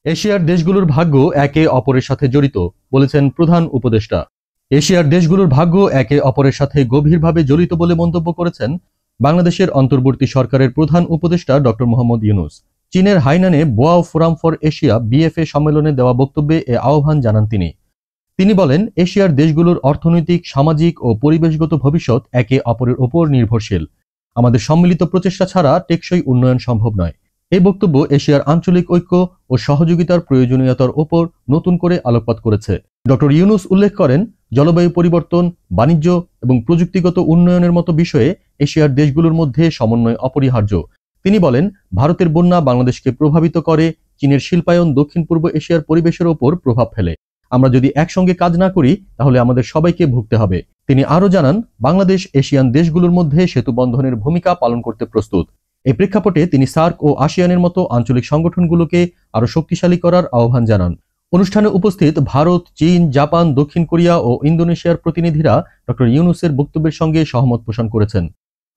এশিয়ার দেশগুলোর ভাগ্য একে অপরের সাথে জড়িত, বলেছেন প্রধান উপদেষ্টা। এশিয়ার দেশগুলোর ভাগ্য একে অপরের সাথে গভীরভাবে জড়িত বলে মন্তব্য করেছেন বাংলাদেশের অন্তর্বর্তী সরকারের প্রধান উপদেষ্টা ডক্টর মোহাম্মদ ইউনূস। চীনের হাইনানে Boao forum for Asia BFA সম্মেলনে দেওয়া বক্তব্যে এ আহ্বান জানান তিনি বলেন, এশিয়ার দেশগুলোর অর্থনৈতিক, সামাজিক ও পরিবেশগত ভবিষ্যৎ একে অপরের ওপর নির্ভরশীল। আমাদের সম্মিলিত প্রচেষ্টা ছাড়া টেকসই উন্নয়ন সম্ভব নয়। এই বক্তব্য এশিয়ার আঞ্চলিক ঐক্য ও সহযোগিতার প্রয়োজনীয়তার ওপর নতুন করে আলোকপাত করেছে। ডক্টর ইউনূস উল্লেখ করেন, জলবায়ু পরিবর্তন, বাণিজ্য এবং প্রযুক্তিগত উন্নয়নের মতো বিষয়ে এশিয়ার দেশগুলোর মধ্যে সমন্বয় অপরিহার্য। তিনি বলেন, ভারতের বন্যা বাংলাদেশকে প্রভাবিত করে, চীনের শিল্পায়ন দক্ষিণ পূর্ব এশিয়ার পরিবেশের ওপর প্রভাব ফেলে। আমরা যদি একসঙ্গে কাজ না করি তাহলে আমাদের সবাইকে ভুগতে হবে। তিনি আরও জানান, বাংলাদেশ এশিয়ান দেশগুলোর মধ্যে সেতু বন্ধনের ভূমিকা পালন করতে প্রস্তুত। এই প্রেক্ষাপটে তিনি সার্ক ও আসিয়ানের মতো আঞ্চলিক সংগঠনগুলোকে আরও শক্তিশালী করার আহ্বান জানান। অনুষ্ঠানে উপস্থিত ভারত, চীন, জাপান, দক্ষিণ কোরিয়া ও ইন্দোনেশিয়ার প্রতিনিধিরা ডক্টর ইউনূসের বক্তব্যের সঙ্গে সহমত পোষণ করেছেন।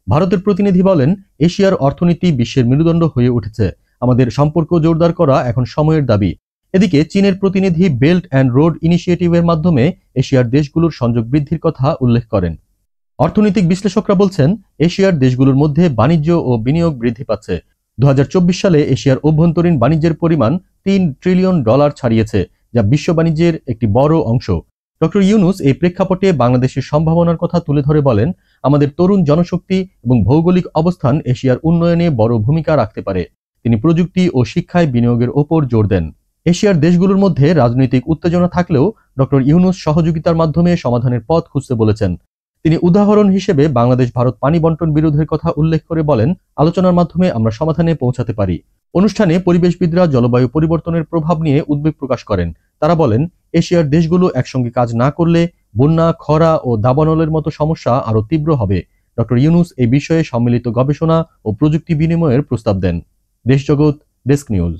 ভারতের প্রতিনিধি বলেন, এশিয়ার অর্থনীতি বিশ্বের মেরুদণ্ড হয়ে উঠেছে। আমাদের সম্পর্ক জোরদার করা এখন সময়ের দাবি। এদিকে চীনের প্রতিনিধি বেল্ট অ্যান্ড রোড ইনিশিয়েটিভের মাধ্যমে এশিয়ার দেশগুলোর সংযোগ বৃদ্ধির কথা উল্লেখ করেন। অর্থনৈতিক বিশ্লেষকরা বলছেন, এশিয়ার দেশগুলোর মধ্যে বাণিজ্য ও বিনিয়োগ বৃদ্ধি পাচ্ছে। 2024 সালে এশিয়ার অভ্যন্তরীণ বাণিজ্যের পরিমাণ $3 ট্রিলিয়ন ছাড়িয়েছে, যা বিশ্ব বাণিজ্যের একটি বড় অংশ। ডক্টর ইউনূস এই প্রেক্ষাপটে বাংলাদেশের সম্ভাবনার কথা তুলে ধরে বলেন, আমাদের তরুণ জনশক্তি এবং ভৌগোলিক অবস্থান এশিয়ার উন্নয়নে বড় ভূমিকা রাখতে পারে। তিনি প্রযুক্তি ও শিক্ষায় বিনিয়োগের ওপর জোর দেন। এশিয়ার দেশগুলোর মধ্যে রাজনৈতিক উত্তেজনা থাকলেও ডক্টর ইউনূস সহযোগিতার মাধ্যমে সমাধানের পথ খুঁজতে বলেছেন। তিনি উদাহরণ হিসেবে বাংলাদেশ ভারত পানি বন্টন বিরোধের কথা উল্লেখ করে বলেন, আলোচনার মাধ্যমে আমরা সমাধানে পৌঁছাতে পারি। অনুষ্ঠানে পরিবেশবিদরা জলবায়ু পরিবর্তনের প্রভাব নিয়ে উদ্বেগ প্রকাশ করেন। তারা বলেন, এশিয়ার দেশগুলো একসঙ্গে কাজ না করলে বন্যা, খরা ও দাবানলের মতো সমস্যা আরও তীব্র হবে। ডক্টর ইউনূস এই বিষয়ে সম্মিলিত গবেষণা ও প্রযুক্তি বিনিময়ের প্রস্তাব দেন। দেশজগৎ ডেস্ক নিউজ।